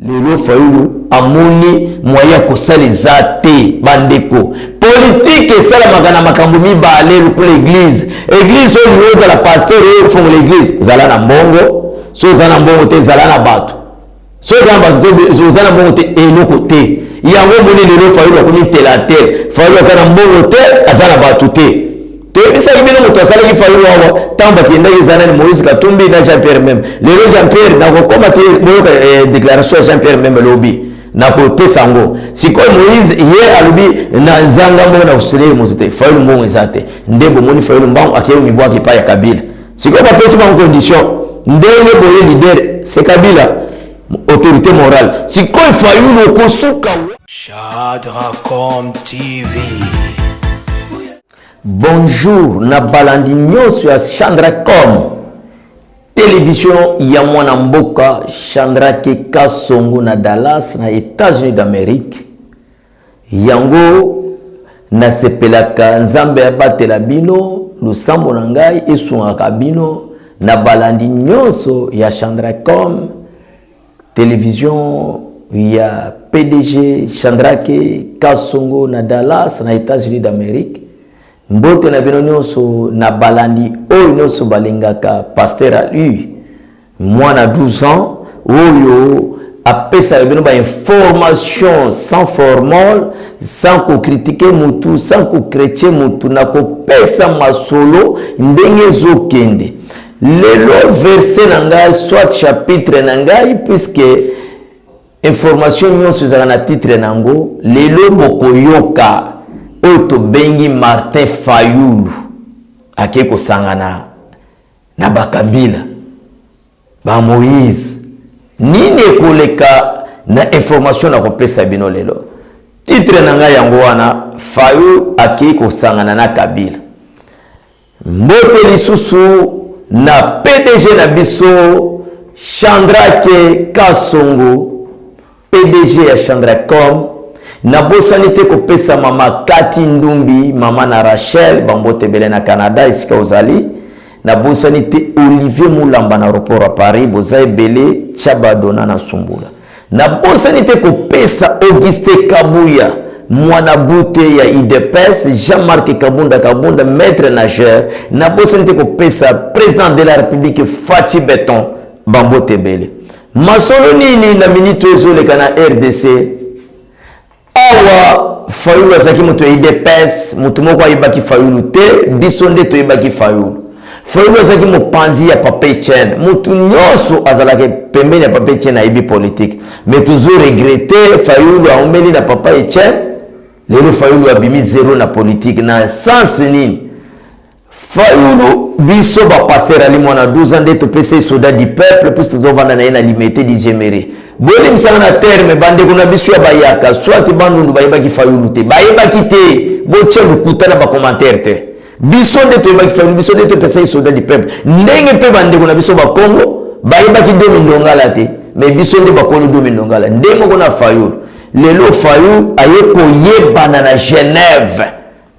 lelo Fayulu amoni moyen ko saliza te bandeko politique sala magana makambo mibale pour l'église on la pasteur et font l'église zala na mbongo so zala mbongo te zala na bato so zala mbongo te eloko te yango moni lelo Fayulu akomi telatel Fayulu zala mbongo te azala bato te bisa ibino moto asala ki Fayulu awa tamba kienda izana ni Moïse Katumbi na Jean-Pierre même lelo Jean-Pierre na ko komate déclaration Jean-Pierre même lobby na ko pesa ngo siko Moïse ye alubi na nzanga mo na usire muzite Fayulu mbongo ezate ndebo moni Fayulu mbongo akiyo mibwa kipa ya Kabila siko ba pesa ba condition ndenge boye leader c'est Kabila autorité morale siko Fayulu ko suka Shadracom TV. Bonjour, na balandi nyoso ya Shadracom télévision ya mwana mboka Chandrake Kasongo na Dallas na États-Unis d'Amérique yango na sepelaka nzambe ya batela bino lusambo na ngai esungaka bino na balandi nyoso ya Shadracom télévision ya PDG Chandrake Kasongo na Dallas na États-Unis d'Amérique mbote na bino nyonso na balandi oyo nyonso balingaka pasteur à lui mwana 12 ans oyo apesa bino ba information sans formol sans ko critiquer mutu sans ko chrétien mutu na ko pesa masolo ndenge zokende lelo verset na ngai soit chapitre na ngai puisque information nyonso za na titre nango lelo bokoyoka oto bengi Martin Fayulu akeko sangana na bakabila ba Moïse nini koleka na information na kopesa bino lelo titre na ngai yango wana Fayulu akeko sangana na Kabila mbote lisusu na PDG na biso Chandrake Kasongo PDG ya Chandracom na bosanite ko pesa mama Kati Ndumbi mama na Rachel bambote bele na Canada isika ozali na bosanite Olivier Mulamba na aéroport à Paris bozae bele Chabadona na Sumbula na bosanite ko pesa Auguste Kabuya mwana bute ya IDPS Jean-Marc Kabunda maître nageur na bosanite ko pesa président de la République Fachi Beton bambote bele masolo nini na minito ezoleka na RDC awa Fayulu azaki mutu ya IDPS mutu moko ayebaki Fayulu te biso nde toyebaki Fayulu azaki mopanzi ya Papa Etienne mutu nyonso azalaki pembeni ya Papa Etienne ayebi politique mais toujours regretter Fayulu aumeli na Papa Etienne lelo Fayulu abimi zéro na politique na sens nini Fayulu biso ba pasteur ali mwana 12 ans d'être PC soldat du peuple puis tous vanda na ina limité di Jéméré boni misana na terme bande kuna biso ya bayaka soit bandundu bayebaki Fayulu te bayebaki te boche lukuta na ba commentaire te biso de to bayebaki Fayulu biso de to PC soldat du peuple ndenge pe bande kuna biso ba Congo bayebaki domi ndongala te mais biso de ba Congo domi ndongala ndenge kuna Fayulu lelo Fayulu ayeko yebana na Genève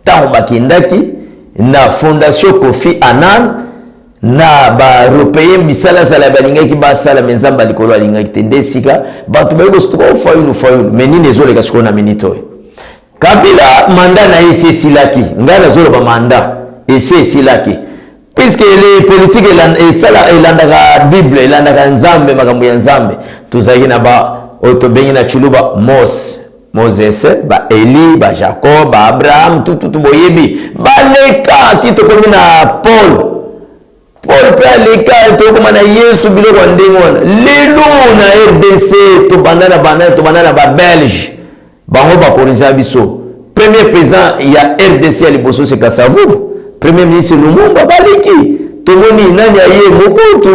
tango bakindaki na fondation Kofi Annan na ba européen bisala sala balingaki ba sala menzamba likolo alingaki tendesika batu bayiko stuko Fayulu menini ezoleka siko na minito Kabila manda na ese silaki ngana zolo ba manda ese silaki puisque les politiques elandaka Bible elandaka nzambe makambo ya nzambe tuzaki na ba otobengi na chuluba Moses, ba Eli, ba Jacob, ba Abraham, tout boyebi. Ba leka tito komi na Paul pe leka to koma na Yesu bilo kwa ndengona. Lelo na RDC to bandana ba Belge. Bango ba korija biso. Premier président ya RDC ya liboso se Kasavubu. Premier ministre Lumumba baleki. Tomoni nani aye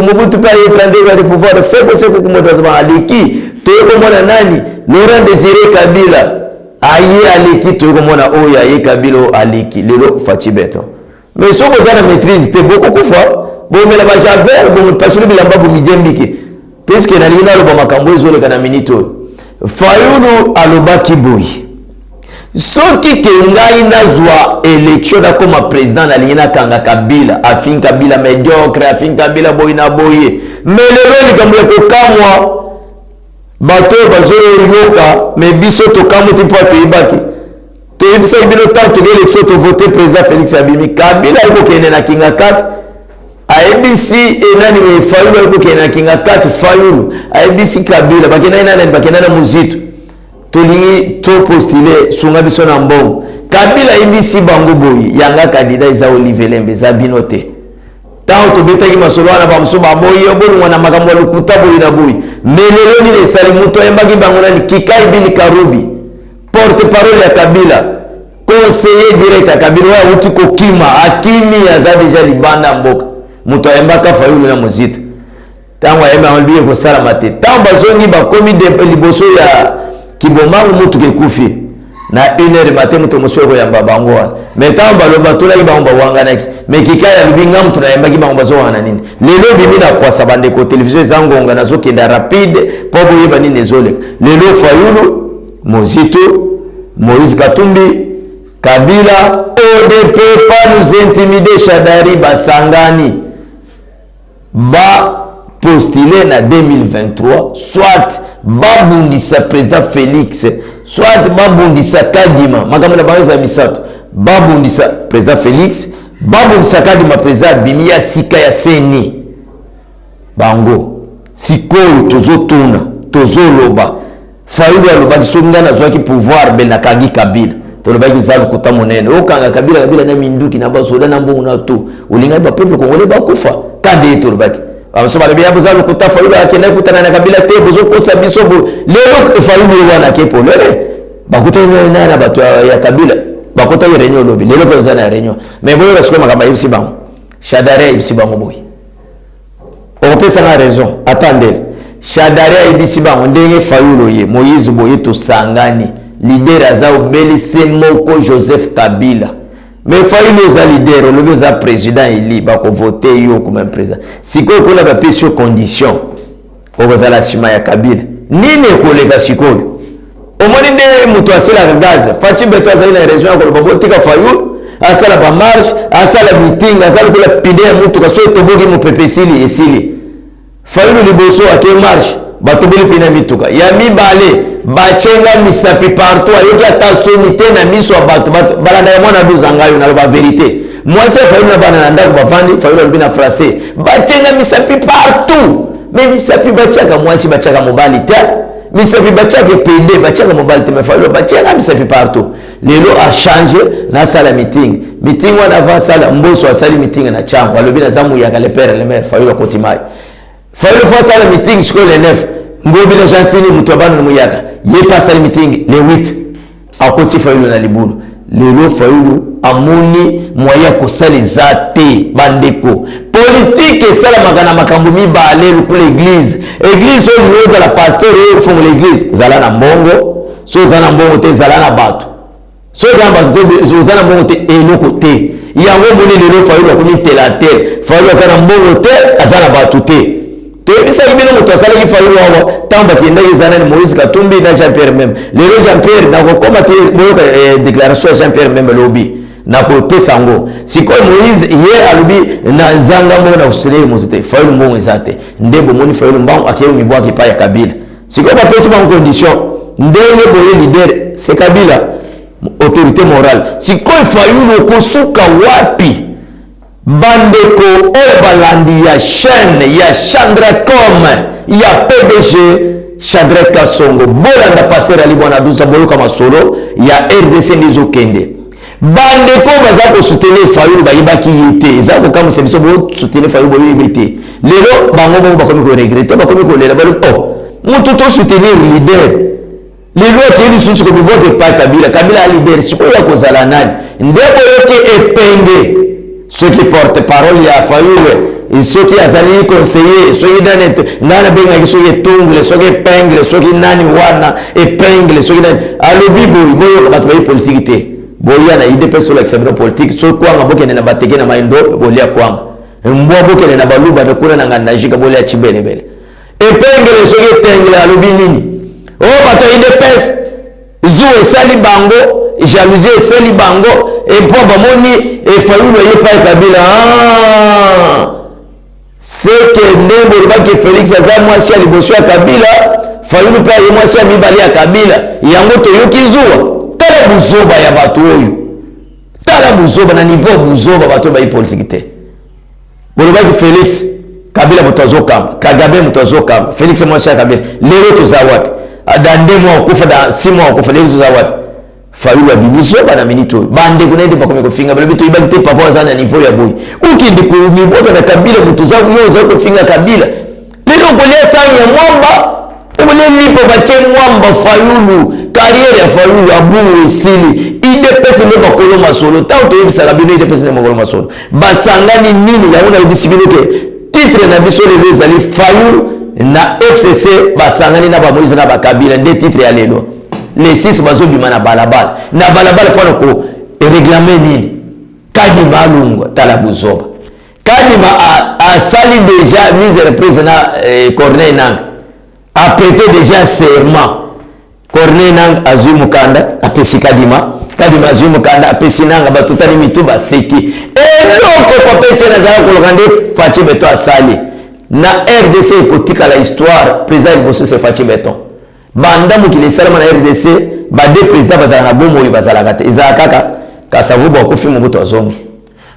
Mobutu pe aye 32 ans de pouvoir. Seko kumoto za aleki. To komona nani Laurent Désiré Kabila aye aleki to komona oya aye Kabila aleki lelo Fachi Beton mais so kozana maîtrise te beaucoup kufa bo mela ba javel bo pasuli bilamba bo mijembike puisque na lina lo ba makambo ezole kana minito Fayulu alobaki boy soki ke ngai nazwa élection da comme président na lina kanga Kabila afin Kabila médiocre afin Kabila boy na boye mais lelo likambo ko kamwa bato bazolo yoka mais biso to kamuti po to ibaki to ibisa ibino tanto de l'élection to voter président Félix Abimi Kabila iko kene na kinga 4 ABC enani we Fayulu iko kene na kinga 4 Fayulu ABC Kabila bakena nani bakena na Muzitu tolingi to postuler sunga biso na mbongo Kabila ABC bango boyi yanga candidat isa Olivier Lembe za binote tant to betaki masolo wana ba musuba boyi obolu wana makambo lukuta boyi na boyi melelo ni le sali muto embaki bango na Kikai Bini Karubi porte parole ya Kabila conseiller direct ya Kabila wa uti ko kima akimi ya za deja libanda mboka muto embaka Fayulu na Muzitu tango ayemba olbiye ko sala mate tamba zongi ba komi de liboso ya Kibomangu mutu ke kufi na 1h matin mutu musoko ya babango mais tamba lo batula ki bamba wanganaki mais Kikaya lubinga mutu na yembaki bamba zo wana nini lelo bimi na kwa sabande ko television zangonga nazo kenda rapide pobo yeba nini ezole lelo Fayulu Muzitu Moïse Katumbi Kabila on ne peut pas nous intimider Shadari Basangani ba postuler na 2023 soit babundisa président Félix soit babundisa Kadima makambo na banza misato babundisa président Félix babundisa Kadima président Bimia sika ya seni bango sikoyo tozotuna tozoloba Fayulu alobaki songa na zwaki pouvoir bena kagi Kabila tolobaki zalu kuta monene okanga Kabila na minduki na basoda na mbongo na to ulinga ba peuple congolais bakufa kande tolobaki amusoma le biabuza lukuta Fayulu akenda kutana na Kabila te bozo kosa biso bo lelo Fayulu wana kepo lele bakuta na bato ya Kabila bakuta yo réunion lobi lelo pe na réunion mais boyo basiko makamba yibisi bango Shadari yibisi bango boy on peut ça raison attendez Shadari yibisi bango ndenge Fayulu ye Moïse boye to sangani leader azao beli semoko Joseph Kabila mais Fayulu za leader le za président ili ba ko voter yo comme président siko ko na ba pesio condition okoza la sima ya Kabila nini koleka sikoyo omoni nde mutu asela gaza fachi beto azali na région ko bobotika Fayulu asala ba marche asala meeting asala ko la pide mutu ka so toboki mu pepesili esili Fayulu liboso ake marche batobeli pina mituka ya mibale bachenga misapi partout ayoki atasonite na miso bato balanda ya mwana duzangayo na ba vérité moi c'est Fayulu na bana ndako bavandi Fayulu alobina français bachenga misapi partout mais misapi bachaka mwasi bachaka mobali ta misapi bachaka PD bachaka mobali ta mais Fayulu bachenga misapi partout lelo a changé na sala meeting wana avant sala mboso asali meeting na chango alobina zamu ya le père le mère Fayulu kotimai Fayulu fa sala meeting siko le 9 ngobi la gentini mutobana muyaka ye passa le meeting le 8 akoti Fayulu na libulu lelo Fayulu amoni moya ko saliza te bandeko politique sala magana makambo mibale ku l'église église on yoza la pasteur et font l'église zala na mbongo so zala mbongo te zala na bato so gamba zala mbongo te eloko te yango moni lelo Fayulu akoni telatel Fayulu zala mbongo te azala bato te to bisa kibino mutu asala ki Fayulu wawa tamba kienda izana ni Moïse Katumbi na Jean-Pierre même lelo Jean-Pierre na ko komate boyoka déclaration ya Jean-Pierre même lobi na ko pesango siko Moïse ye alubi na zanga mo na usile muzite Fayulu mbongo ezate ndebo moni Fayulu mbongo akeye mibwa kipa ya Kabila siko ba pesa ba condition ndenge boye leader c'est Kabila autorité morale siko Fayulu kosuka wapi bandeko oyo balandi ya chaîne ya Chandracom ya PDG Shadrack Kasongo bolanda pasteur ali bwana duza boloka masolo ya RDC ndizo kende bandeko baza ko soutenir Fayulu bayibaki yete za ko kama sebiso bo soutenir Fayulu bo yibete lelo bango bo bakomi ko regretter bakomi ko lela balo mutu to soutenir leader lelo kedi susu ko bibote pa Kabila leader siko ya ko zala nani ndebo yote epenge ceux qui portent parole ya Fayulu et ceux qui azali conseiller ceux qui nana benga ki ceux qui tongle ceux qui épingle ceux qui nani wana épingle ceux qui nani alobi boyo bato ba politique te boya na idée personne examiner politique so kwa ngaboke na bateke na maindo bolia kwanga mbwa boke na baluba na kuna na nganajika bolia chibele bele épingle ceux qui épingle alobi nini oh bato idée pes zuwe sali bango jalousie sali bango et pour bamoni et Fayulu yepa Kabila c'est que ndembo ba que Félix azamwa si aliboso Kabila Fayulu pe ye mwasi ya mibali ya Kabila yango toyoki zuwa tala buzoba ya bato oyo tala buzoba na niveau buzoba bato ba politique te bolobaki Félix Kabila motozo kamba Kagame motozo kamba Félix mwasi ya Kabila lelo toza wapi dans 2 mois okufa dans 6 mois okufa lelo toza wapi Fayulu abimiso bana minito bande kunaende pakome kofinga bale bitu ibaki te papa zana niveau ya boy ukindi ku miboto na Kabila motoza yo za kofinga Kabila lelo kolia sanya mwamba Umele lipo bache mwamba Fayulu carrière ya Fayulu abu esili IDPS ne bakolo masolo tanto yebisa la bino IDPS ne bakolo masolo basangani nini ya una udisibino ke titre na biso le bezali Fayulu na FCC basangani na ba Moïse na ba Kabila de titre ya lelo les 6 bazo bima na balabala pona ko règlement nini Kadima alunga tala buzoba Kadima a sali déjà mise représentant Corneille Nangaa a prêté déjà serment Corneille Nangaa azui mukanda apesi Kadima azui mukanda apesi Nangaa batutani mituba seki eloko kwa peche na zaka kolokande Fachi Beton asali na RDC kotika la histoire président Bosso se Fachi Beton banda mukile salama na RDC ba deux présidents bazala na bomo oyo bazala kate izaka kasavu ba kofi Mobutu azongi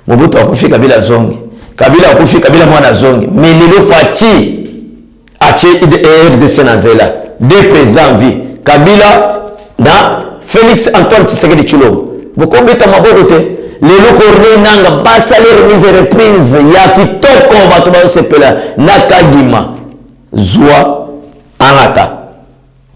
Mobutu akofi Kabila zongi Kabila akofi Kabila mwana zongi melelo Fachi ache RDC na zela deux présidents en vie Kabila na Félix Antoine Tshisekedi Tshilombo bokobeta maboko te lelo Corneille Nangaa basali remise reprise ya kitoko bato basepela na Kadima zwa angata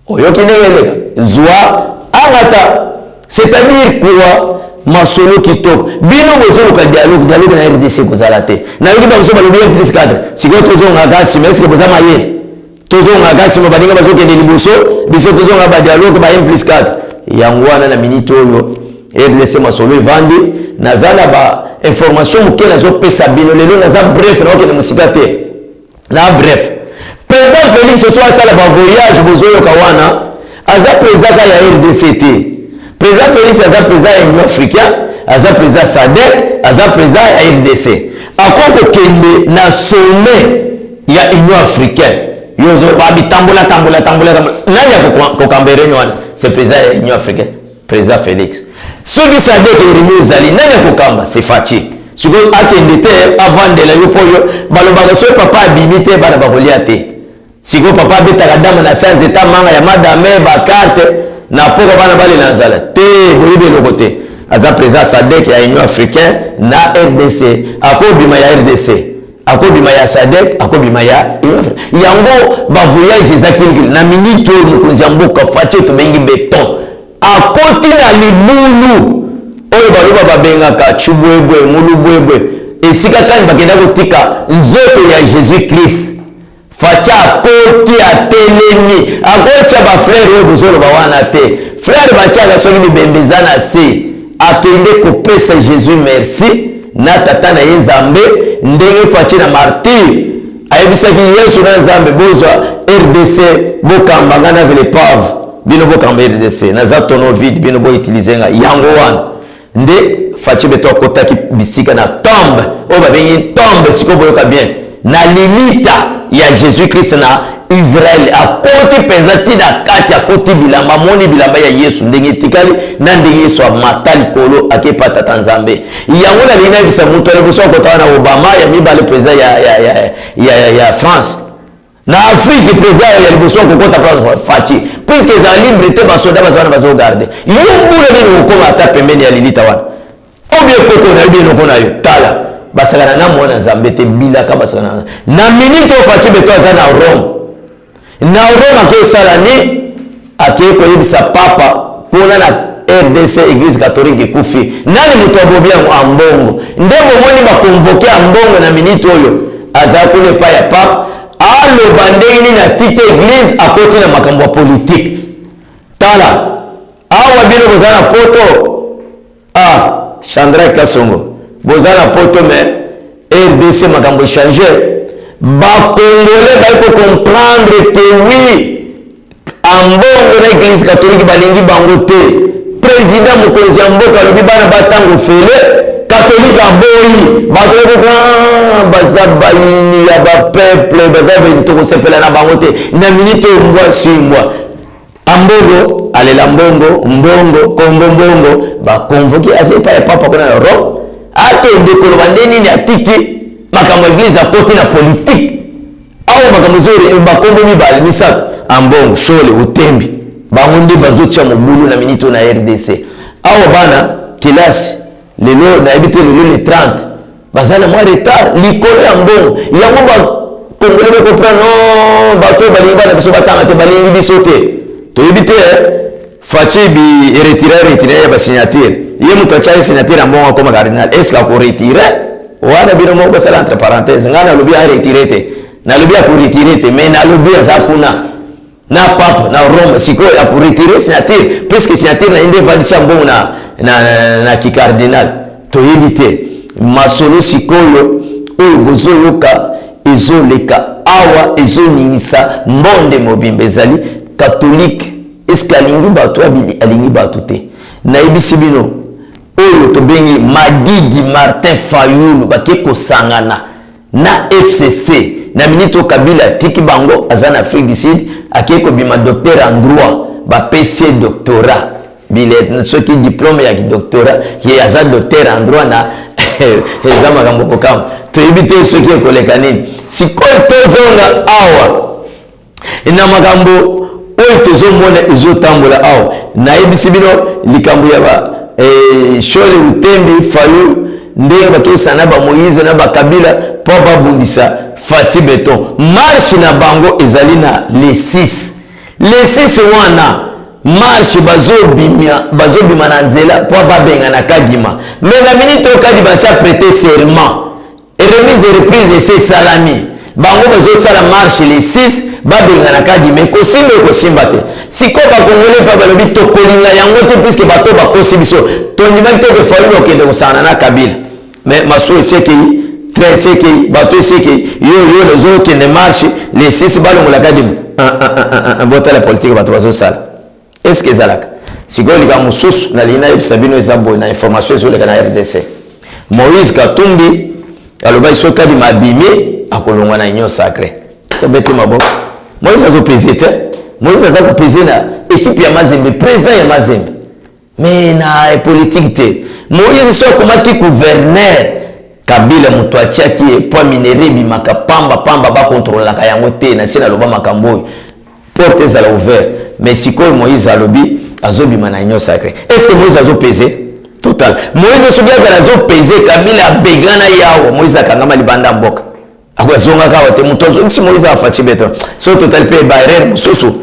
oyoki negelega zwa angata c'est-à-dire quoi masolo kitoko bino bozoluka dialogue na RDC kozala te na yoki bamuso balobi plus 4 sikoyo tozonga kasi mais est-ce que boza mayele tozonga kasi baninga bazokende liboso biso tozonga ba dialogue ba plus 4 yango wana na minute oyo RDC masolo evandi nazala ba information muke nazopesa bino lelo naza bref na okende musika te na bref président Félix ce soir sala ba voyage bozoyoka wana aza président ya RDC te président Félix aza président ya Union africaine aza président SADC aza président ya RDC akoko kende na sommet ya Union africaine yozo babi tambola nani akokambere nywana c'est président ya Union africaine président Félix soki SADC erimi ezali nani akokamba c'est Fachi siko akende te avant de la yopoyo balobaka so papa abimi te bana bakolia te siko papa abetaka dama na sans état manga ya madame bakarte na poko bana bali na nzala te boyibe loko te aza président SADC ya Union africaine na RDC akobima ya RDC akobima ya SADC akobima ya Union africaine yango ba voyage ezakili na minute mukunzi mboka Fachi to bengi beton akoti na libulu oyo baloba babengaka chubwebwe mulubwebwe esika kani bakenda kotika nzoto ya Jésus Christ Fachi akoti atelemi akotia ba frère oyo bozoloba wana te frère batiaka soki mibembeza na se akende kopesa Jésus merci na tata na ye Nzambe ndenge Fachi na martyr ayebisaki Yesu na Nzambe bozwa RDC bokamba na zele pave bino bokamba RDC na za tono vide bino bo utiliser nga yango wana nde Fachi Beton kotaki bisika na tombe oyo babengi tombe siko boyoka bien na limita ya Jésus Christ na Israël akoti penza tina kati akoti bilamba moni bilamba ya Yesu ndenge tikali na ndenge Yesu amata likolo akepata Tanzambe yango na lina bisa mutu ale boso kota na Obama ya mibale président ya France na Afrique président ya boso kokota place Fachi puisque za libre te basoda bazana bazo garder yobule ni ukoma ata pembeni ya lilita wana obie koko na bien okona yo tala basakana na mwana Nzambe te bilaka basakana na minute Fachi Beton aza na Rome akosala ni akeko yebisa papa pona na RDC église catholique ekufi nani mutu abobi yango ambongo ndebo moni bakonvoke ambongo na minute oyo aza kule pa ya papa aloba ndenge na tike église akoti na makambo ya politique tala awa bino bozana poto Chandra Kasongo bozana poto mais RDC makambo changer ba congolais ba ko comprendre que oui ambongo na église catholique balingi bango te président mokonzi mboka lobi bana batango fele catholique aboyi bato bazabani ya ba peuple bazabeni to sepela na bango te na minute mbwa simbwa ambongo alela mbongo kombo mbongo ba convoquer azepa ya papa kona Rome atende ko bandeni ni atiki makambo église a côté na politique awo makambo zuri ba kombo mibali misato ambongo shole utembi bango ndi bazotia mobulu na minute na RDC awo bana kilasi lelo na ebite lelo le 30 bazana mwa retard likolo ya mbongo yango ba kongole be comprendre non bato balinga na biso batanga te balingi biso te to ebite fachi bi retirer ba signature ye muto cha signature mbongo comme cardinal est-ce la ko retirer wana bino mo basala entre parenthèses ngana lobi a retirer te na lobi a ko retirer te mais na lobi za kuna na papa na Rome siko ya ko retirer signature puisque signature na inde validisha mbongo na ki cardinal to ebite masolo sikoyo oyo bozoyoka ezoleka awa ezoningisa mbonde mobimba ezali catholique eske alingi bato alingi bato te na ebisi bino oyo tobengi Madidi Martin Fayulu bake kosangana na FCC na minito Kabila tiki bango azana Afrique du Sud akeko bima docteur en droit ba PC doctorat bile ceux qui diplôme ya doctorat qui aza docteur en droit na ezama kambo kokam to ebite ceux qui koleka nini sikoyo tozonga awa ina makambo oyo tozomona ezotambola awa na ebisi bino likambo ya ba shole utembi Fayulu ndenge bakesana ba Moïse na ba Kabila po babundisa Fati Beton marche na bango ezali na le 6 wana marche bazobima na nzela po babenga na kadima mais na minute okadima sa prêter serment et remise et reprise c'est salami bango bazosala marche le 6 babenga na kadima kosimba te siko bakongole pa balobi tokolinga yango te puisque bato bakosi biso tondimaki te ke Fayulu okende kosangana na Kabila mais maso esekei très sekei bato esekei yo ezokende marche le 6 balongola kadima botala politique bato bazosala est-ce que ezalaka sikoyo likambo mosusu nalingi nayebisa bino eza boye na information ezoleka na RDC Moïse Katumbi alobaki soki kadima abimi akolongwa na union sacré tobete maboko Moïse azopese te Moïse aza kopese na équipe ya Mazembe président ya Mazembe mais na politique te Moïse so akomaki gouverneur Kabila moto atiaki epoa minere ebimaka pamba bakontrolaka yango te na nsi naloba makambo oyo porte ezala ouvert mais sikoyo Moïse alobi azobima na union sacré est-ce que Moïse azopese total Moïse soki azala azopese Kabila abegana yawo Moïse akangama libanda mboka akwazongaka awa te moto azongisi Moïse afaci beto so total mpe baerere mosusu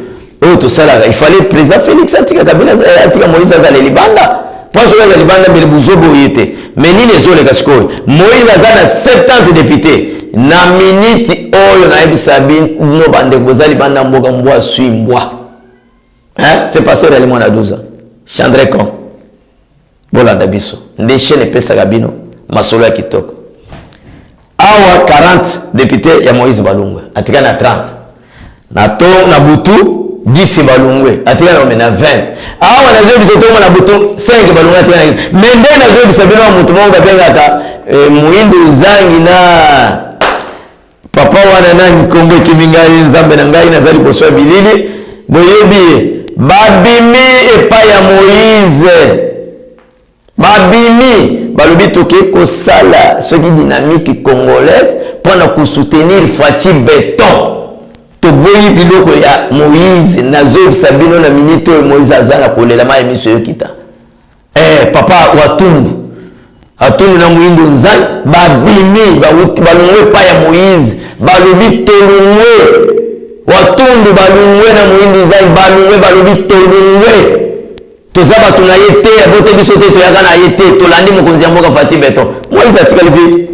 oyo tosalaka il fallait président Félix atika Kabila atika Moïse azala libanda po soki azala libanda mbele buzobo oye te mais nini ezoleka sikoyo Moïse aza na 70 député na miniti oyo nayebisa bino bandeko boza libanda mboka mbwa asui mbwa c'est passé réellement à 12 ans Chandré Con bolanda biso nde chaîne epesaka bino masolo ya kitoko awa 40 député ya Moïse Balungwe atika na 30 na butu 10 Balungwe atika na omena 20 awa nazo biso to na butu 5 Balungwe atika na mais nde nazo biso bino mutu mo babengaka muindu zangi na papa wana nani kombo kiminga nzambe na ngai nazali poswa bilili boyebi babimi epa ya Moïse babimi balobi toke kosala soki dynamique congolaise pona ko soutenir Fati Beton to boyi biloko ya Moïse nazo sabino na minute Moïse azana kolela ma emiso yokita papa watundu atundu na muindo nzali babimi balongwe pa ya Moïse balobi tolungwe watundu balungwe na muindo nzali balungwe balobi tolungwe tozaba tuna yete abote biso te toyaka na yete tolandi mokonzi ya mboka Fati Beton Moïse atikali vi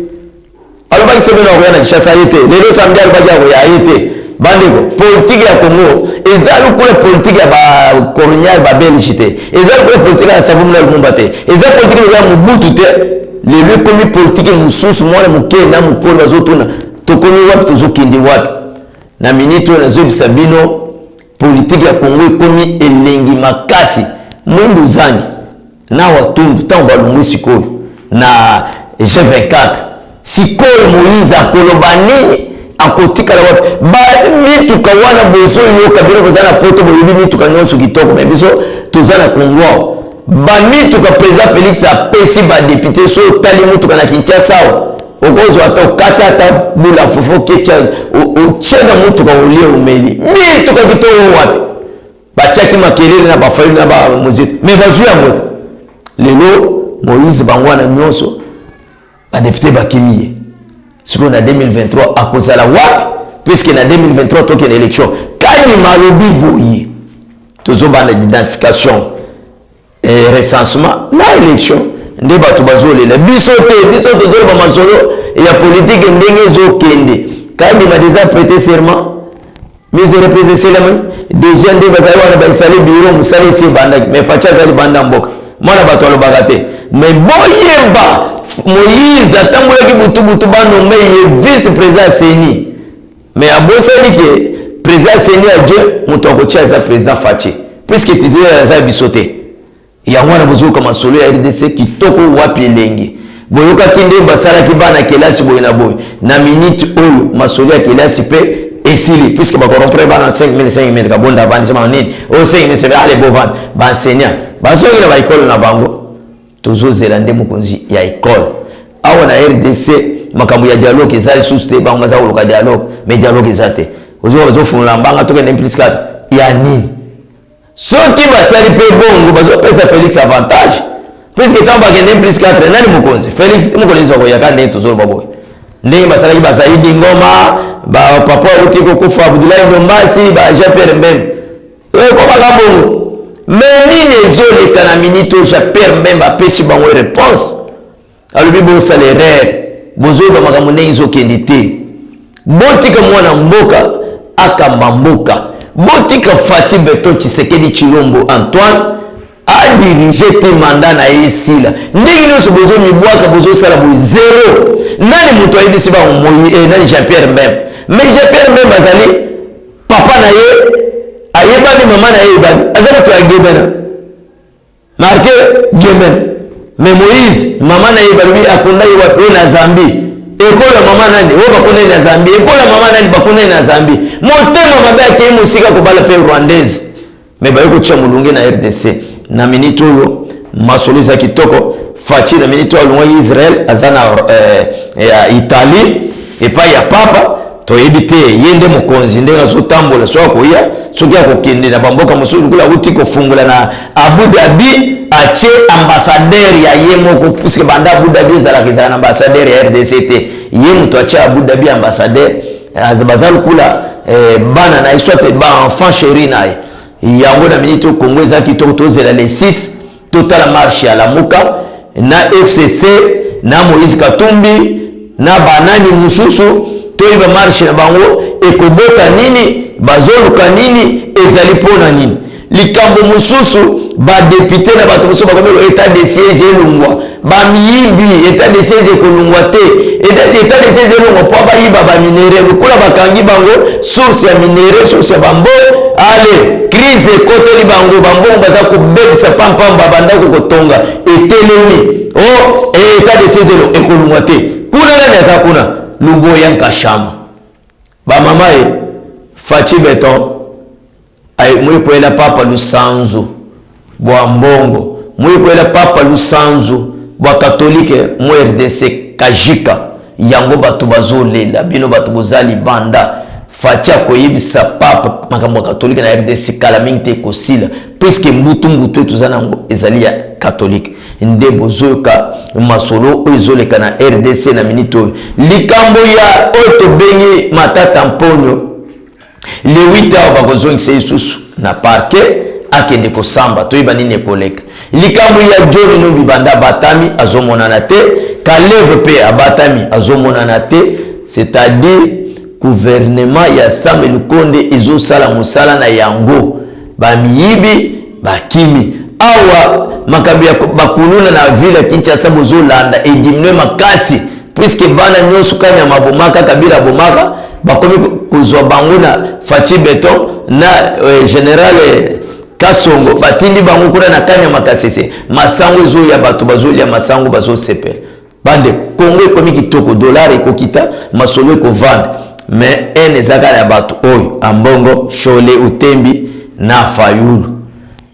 alobaki sebeno akoya na Kinshasa yete lelo samedi alobaki akoya yete bandeko politique ya Congo eza lukula politique ya ba colonial ba Belgique te eza lukula politique ya Savumuna Lumumba te eza politique ya Mobutu te lelo komi politique mususu mwana muke na mukolo bazotuna tokomi wapi tozokende wapi na minute na zobisa bino politique ya Congo ekomi elengi makasi mundu zangi na watundu tango balungwe sikoyo na G24 sikoyo Moïse akoloba nini akotika la wapi ba mituka wana boso yo kabila kozana poto boyibi mituka nyonso kitoko mais biso tozana Kongo ba mituka président Félix apesi ba député so tali mutuka na Kinshasa okozo ata kata ata bula fofo kecha o chena mutuka olie umeli mituka kitoko wapi bachaki makelele na bafayu na ba muziki mais bazuya moto lelo Moïse bangwana nyonso ba député bakimiye siko na 2023 akozala wapi puisque na 2023 toke na élection kani malobi boyi tozo bana d'identification et recensement na élection nde bato bazolela biso tozo ba masolo ya politique ndenge zo kende kani ma déjà prêté serment mise représenter la main deuxième nde bazali wana ba installer bureau musala ici banda mais facha zali banda mboka mwana bato lo bagate mais boyeba Moïse atambulaki butu bano mais vice-président Seni mais abosani ke président Seni a Dieu mutoko chaza président Fachi puisque titulaire za bisoté ya mwana buzuka masolo ya RDC kitoko wapi lengi boyoka kinde basara kibana kelasi boyina boy na minute oyo masolo ya kelasi pe esili puisque ba corrompre bana 5 ka bonda vandi sama nini o 5 c'est aller bovan ba enseignant ba songi na ba école na bango tozo zelande mukonzi ya école awa na RDC makambo ya dialogue ezali sousté bango maza uluka dialogue mais dialogue ezate ozo funula mbanga toke n'impliquer ya nini soki basali pe bongo bazo pesa Félix avantage puisque tamba ke n'impliquer nani mukonzi Félix mukonzi zoko ya kande tozo baboy ndenge basala ki basaidi ngoma ba papa utiko kufa Abdoulaye Ndombasi ba Jean-Pierre Mbembe ko bakabongo mais nini ezoleka na minute Jean-Pierre Mbembe apesi bango réponse alobi bo salaire bozoba makambo ndenge ezokende te botika mwana mboka akamba mboka botika Fati Beto Tshisekedi Chilombo Antoine a dirigé te mandat na esila ndenge nyonso bozo mibwaka bozo sala bo zero nani muto ayebisi ba moyi nani Jean-Pierre Mbembe mais Jean-Pierre Mbembe azali papa na ye ayebani mama na ye bani azali to agebena marqué Gemena mais Moïse mama na ye balobi akonda ye wapi na Zambie ekola mama nani o bakonda na Zambie ekola mama nani bakonda na Zambie motema mabe akei musika ko bala pe rwandaise mais bayoko tcha mulunge na RDC na minute oyo masoliza kitoko Fachi na minute oyo lungwa Israël azana ya Italie et pas ya papa to yebite yende mukonzi ndenga zo tambola so akoya soki akokende na bamboka musulu kula uti ko fungula na Abu Dhabi ache ambassadeur ya yemoko puisque banda Abu Dhabi zalakizana ambassadeur ya RDCT yemu to ache Abu Dhabi ambassadeur azabazal kula bana na iswate ba enfant chéri nae yango na minute Kongo za kitoko tozela les 6 total marche ya Lamuka na FCC na Moïse Katumbi na banani mususu toiba marche na bango ekobota nini bazoluka nini ezali pona nini likambo mususu ba député na bato mususu bakomelo état de siège elungwa ba miyibi état de siège kolungwa te état de siège elungwa po ba yiba ba minere kula bakangi bango source ya minere source ya bambo ale crise ekoteli bango baza kobebisa pampamba banda kotonga etelemi o état de siège ekolungwa te kuna nani aza kuna lubo yanka shama ba mama e Fachi Beton ay mwikwela papa Lusanzu bwa mbongo mwikwela papa Lusanzu bwa katolike mu RDC kajika yango batu bazolela bino batu bozali banda Fachi akoyebisa papa makambo katolike na RDC kala mingi te kosila puisque mbutu tuzana ngo ezali ya katolike nde bozoka masolo ezoleka na RDC na minito likambo ya oto bengi matata mponyo le 8 awa bakozongisa isusu na parquet akende kosamba toyiba nini ekoleka likambo ya John Numbi banda batami azomonana te Kaleve pe abatami azomonana te c'est-à-dire gouvernement ya Samuel Lukonde ezosala musala na yango bamiyibi bakimi awa makambi ya bakuluna na ville Kinshasa bozolanda edimne makasi puisque bana nyoso kanya mabomaka kabila bomaka bakomi kozwa bango na Fachi Beton na général Kasongo batindi bango kuna na kanya makasese masango ezo ya bato bazolia masango bazo sepe bande Congo komi kitoko dollar ekokita masolo ko vendre mais ene zakala ya bato oyo ambongo Shole Utembi na Fayulu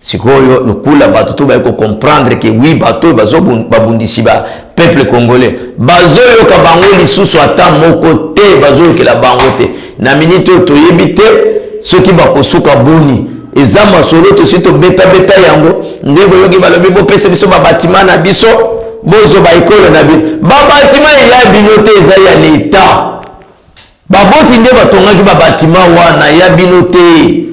sikoyo lukula bato to ba ko comprendre que oui bato bazo babundisi ba peuple congolais bazo yo ka bango lisusu ata moko te bazo yo ke la bango te na minute to yebite soki bakosuka boni eza masolo to sito beta yango ndebo yoki balobi bo pese biso ba bâtiment na biso bozo ba ekolo na biso ba bâtiment ya binote eza ya l'État baboti nde batongaki ba bâtiment wana ya binote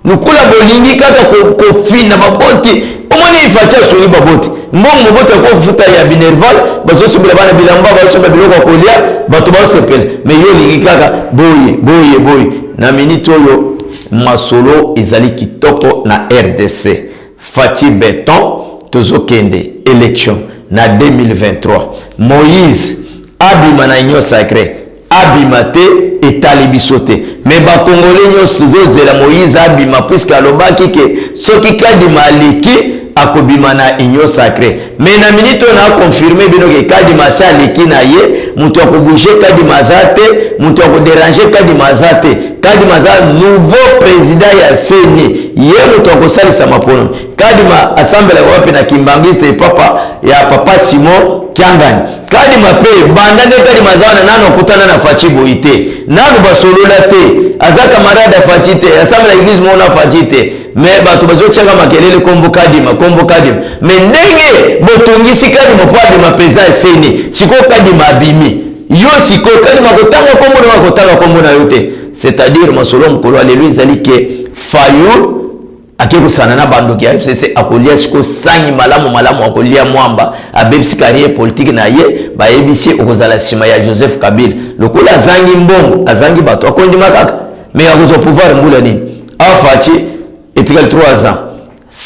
nukula bolingi kaka kofina baboti omoni ifacha soli baboti mbongo moboti ko futa ya binerval bazo subila bana bilamba bazo subila biloko kolia bato ba sepele mais yo lingi kaka boye na minute oyo masolo ezali kitoko na RDC Fati Beton tozokende élection na 2023 Moïse abima na union sacrée abima te etali biso te mais ba congolais nyonso zozela Moïse abima puisque alobaki ke soki kadima aleki akobima na union sacrée mais na minute on a confirmé bino ke kadima sa aleki na ye mutu akobouger kadima zate mutu akodéranger kadima zate kadima za nouveau président ya CENI ye mutu akosalisa mapono kadima assemblée wapi na Kimbangiste papa ya papa Simon Kiangani kadima pe bandane kadima za nano kutana na Fachi Boite nano basolola te aza camarade Fachi te assemblée l'église mona Fachi te mais bato bazochaka makelele kombo kadima mais ndenge botongisi kadima po adima pesa CENI siko kadima abimi yo siko kadima kotanga kombo na yote c'est-à-dire masolo mkolo alléluia zali ke Fayulu akeko sana na bandoki ya FCC akolia siko sangi malamu akolia mwamba abebisi carrière politique na ye ba ebisi okozala sima ya Joseph Kabila lokola zangi mbongo azangi bato akondi makaka mais akozo pouvoir mbula nini afachi etikali 3 ans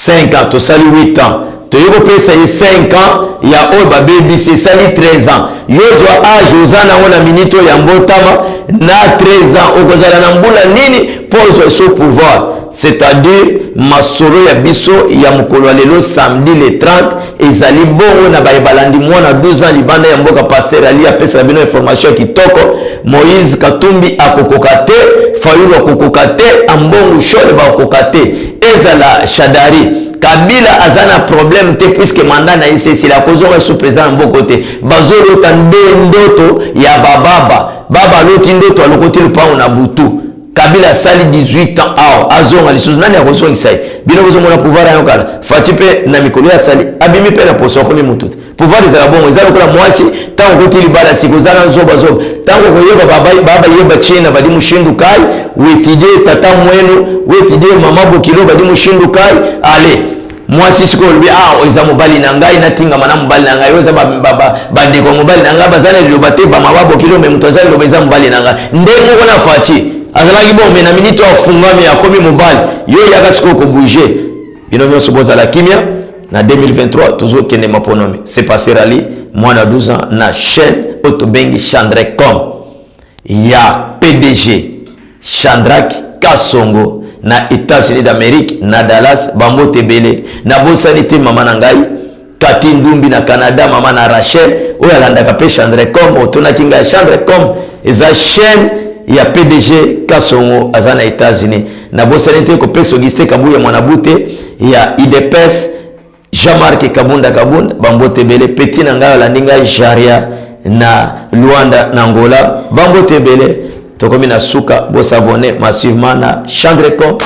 5 ans to sali 8 ans to yoko pesa ye 5 ans ya oyo ba bebisi sali 13 ans yozwa age ozana ona minito ya mbotama na 13 ans okozala na mbula nini pozo so pouvoir c'est-à-dire masolo ya biso ya mukolo lelo samedi le 30 ezali bongo na bayebalandi mwana 12 ans libanda ya mboka pasteur ali apesa bino information kitoko Moïse Katumbi akokokate Fayulu akokokate ambongo Shole bakokate ezala Shadari Kabila azana problème te puisque mandat na ICC la kozonga sous président mboko te bazolo tande ndoto ya baba loti ndoto alokoti lupango na butu Kabila sali 18 ans ao azonga lisusu nani akozonga isai bino kozomona pouvoir ayo kala Fati pe na mikolo ya sali abimi pe na poso ko mututu pouvoir ezala bongo ezala kola mwasi tango koti libala siko zala nzoba tango koyeba baba yeba china badi mushindu kai wetije tata mwenu wetije mama bokilo badi mushindu kai ale mwasi siko lobi oza mobali na ngai natinga mana mobali na ngai oza bandeko mobali na ngai bazana lobate ba mababo kilo me mutu azali loba eza mobali na ngai ndenge kona Fati azalaki bombe na minute afungami akomi mobali yo yaka siko ko bouger bino nyonso bozala kimia na 2023 toujours kende maponome c'est Pasteur Ali mwana 12 ans na chaîne Otobengi Chandrecom ya PDG Chandrak Kasongo na États-Unis d'Amérique na Dallas bambo tebele na bosanité mama na ngai Kati Ndumbi na Canada mama na Rachel oyo alandaka pe Chandrecom otona kinga Chandrecom eza chaîne ya PDG Kasongo azana États-Unis na bosanité ko peso Auguste Kabuya mwana bute ya IDPS Jean-Marc Kabunda bambo tebele petit na ngai landinga Jaria na Luanda na Angola bambo tebele tokomi na suka bo savonner massivement na Chandrecom